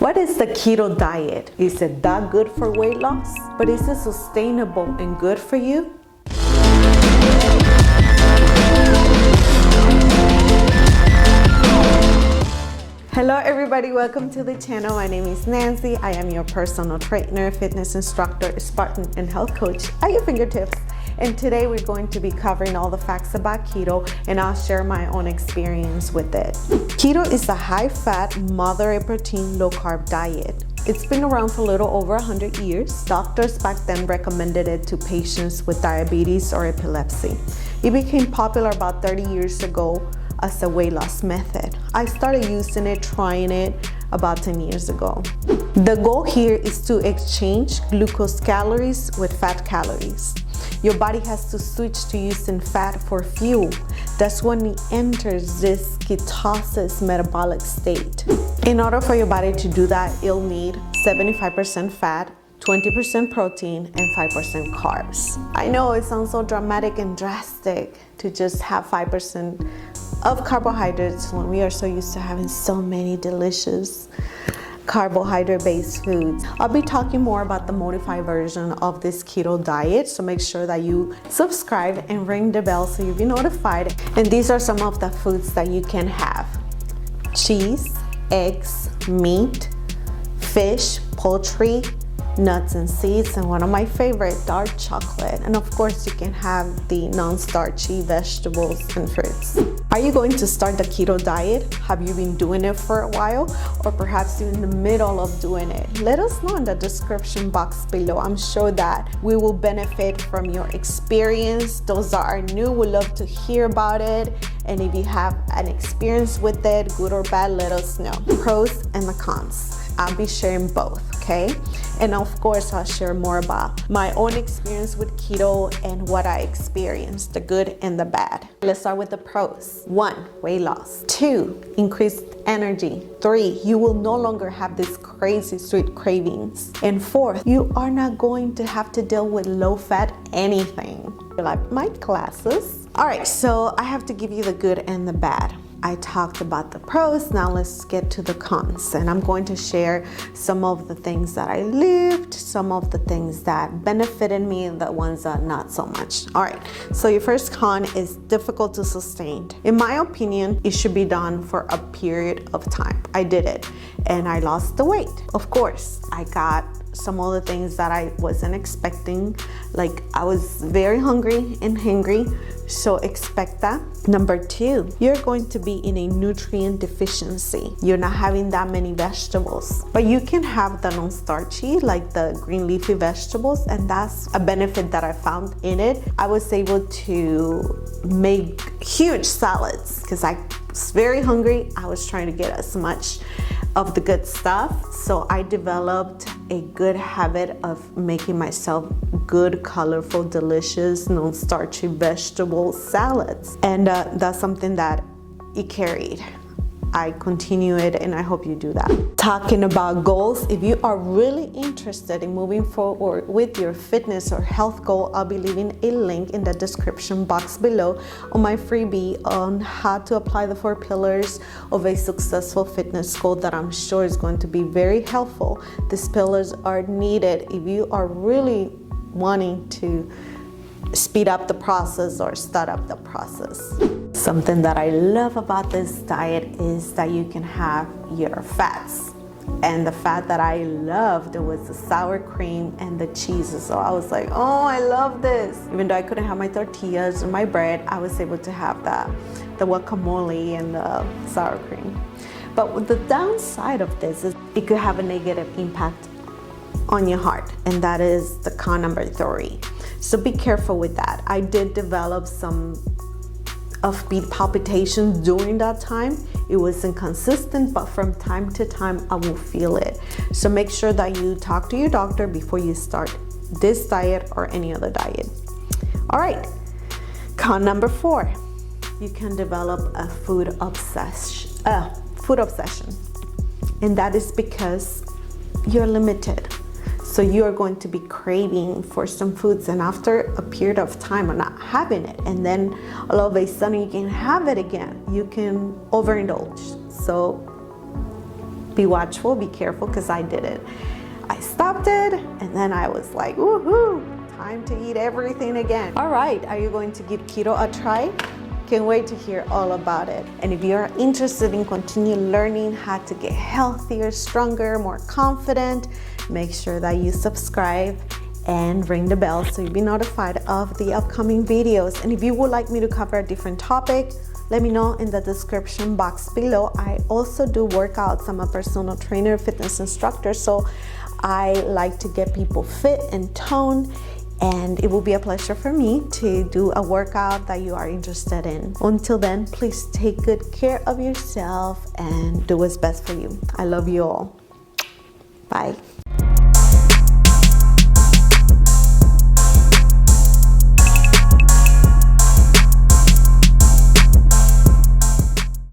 What is the keto diet? Is it that good for weight loss? But is it sustainable and good for you? Hello everybody, welcome to the channel. My name is Nancy. I am your personal trainer, fitness instructor, Spartan, and health coach at your fingertips. And today we're going to be covering all the facts about keto, and I'll share my own experience with it. Keto is a high-fat, moderate protein, low-carb diet. It's been around for a little over 100 years. Doctors back then recommended it to patients with diabetes or epilepsy. It became popular about 30 years ago as a weight loss method. I started using it, trying it about 10 years ago. The goal here is to exchange glucose calories with fat calories. Your body has to switch to using fat for fuel. That's when it enters this ketosis metabolic state. In order for your body to do that, it'll need 75% fat, 20% protein, and 5% carbs. I know it sounds so dramatic and drastic to just have 5% of carbohydrates when we are so used to having so many delicious carbohydrate-based foods. I'll be talking more about the modified version of this keto diet, so make sure that you subscribe and ring the bell so you'll be notified. And these are some of the foods that you can have: cheese, eggs, meat, fish, poultry, nuts and seeds, and one of my favorite, dark chocolate. And of course, you can have the non-starchy vegetables and fruits. Are you going to start the keto diet? Have you been doing it for a while? Or perhaps you're in the middle of doing it? Let us know in the description box below. I'm sure that we will benefit from your experience. Those that are new, would love to hear about it. And if you have an experience with it, good or bad, let us know. Pros and the cons. I'll be sharing both, okay? And of course, I'll share more about my own experience with keto and what I experienced, the good and the bad. Let's start with the pros. 1, weight loss. 2, increased energy. 3, you will no longer have these crazy sweet cravings. And 4, you are not going to have to deal with low-fat anything. Like my classes. All right, so I have to give you the good and the bad. I talked about the pros, now let's get to the cons. And I'm going to share some of the things that I lived, some of the things that benefited me, and the ones that not so much. All right, so your first con is difficult to sustain. In my opinion, it should be done for a period of time. I did it and I lost the weight. Of course, I got some of the things that I wasn't expecting. Like, I was very hungry and hangry, so expect that. Number 2, you're going to be in a nutrient deficiency. You're not having that many vegetables, but you can have the non-starchy, like the green leafy vegetables, and that's a benefit that I found in it. I was able to make huge salads because I was very hungry. I was trying to get as much of the good stuff, so I developed a good habit of making myself good, colorful, delicious, non-starchy vegetable salads, and that's something that it carried. I continue it, and I hope you do that. Talking about goals, if you are really interested in moving forward with your fitness or health goal, I'll be leaving a link in the description box below on my freebie on how to apply the 4 pillars of a successful fitness goal that I'm sure is going to be very helpful. These pillars are needed if you are really wanting to speed up the process or start up the process. Something that I love about this diet is that you can have your fats. And the fat that I loved was the sour cream and the cheeses. So I was like, oh, I love this. Even though I couldn't have my tortillas or my bread, I was able to have the guacamole and the sour cream. But the downside of this is it could have a negative impact on your heart, and that is the con number 3. So be careful with that. I did develop some offbeat palpitations during that time. It wasn't consistent, but from time to time I will feel it. So make sure that you talk to your doctor before you start this diet or any other diet. All right, con number 4, you can develop a food obsession, and that is because you're limited. So you are going to be craving for some foods, and after a period of time of not having it, and then all of a sudden you can have it again, you can overindulge. So be watchful, be careful, because I did it. I stopped it, and then I was like, woohoo, time to eat everything again. All right, are you going to give keto a try? Can't wait to hear all about it. And if you're interested in continue learning how to get healthier, stronger, more confident, make sure that you subscribe and ring the bell so you'll be notified of the upcoming videos. And if you would like me to cover a different topic, let me know in the description box below. I also do workouts. I'm a personal trainer, fitness instructor, so I like to get people fit and toned, and it will be a pleasure for me to do a workout that you are interested in. Until then, please take good care of yourself and do what's best for you. I love you all. Bye.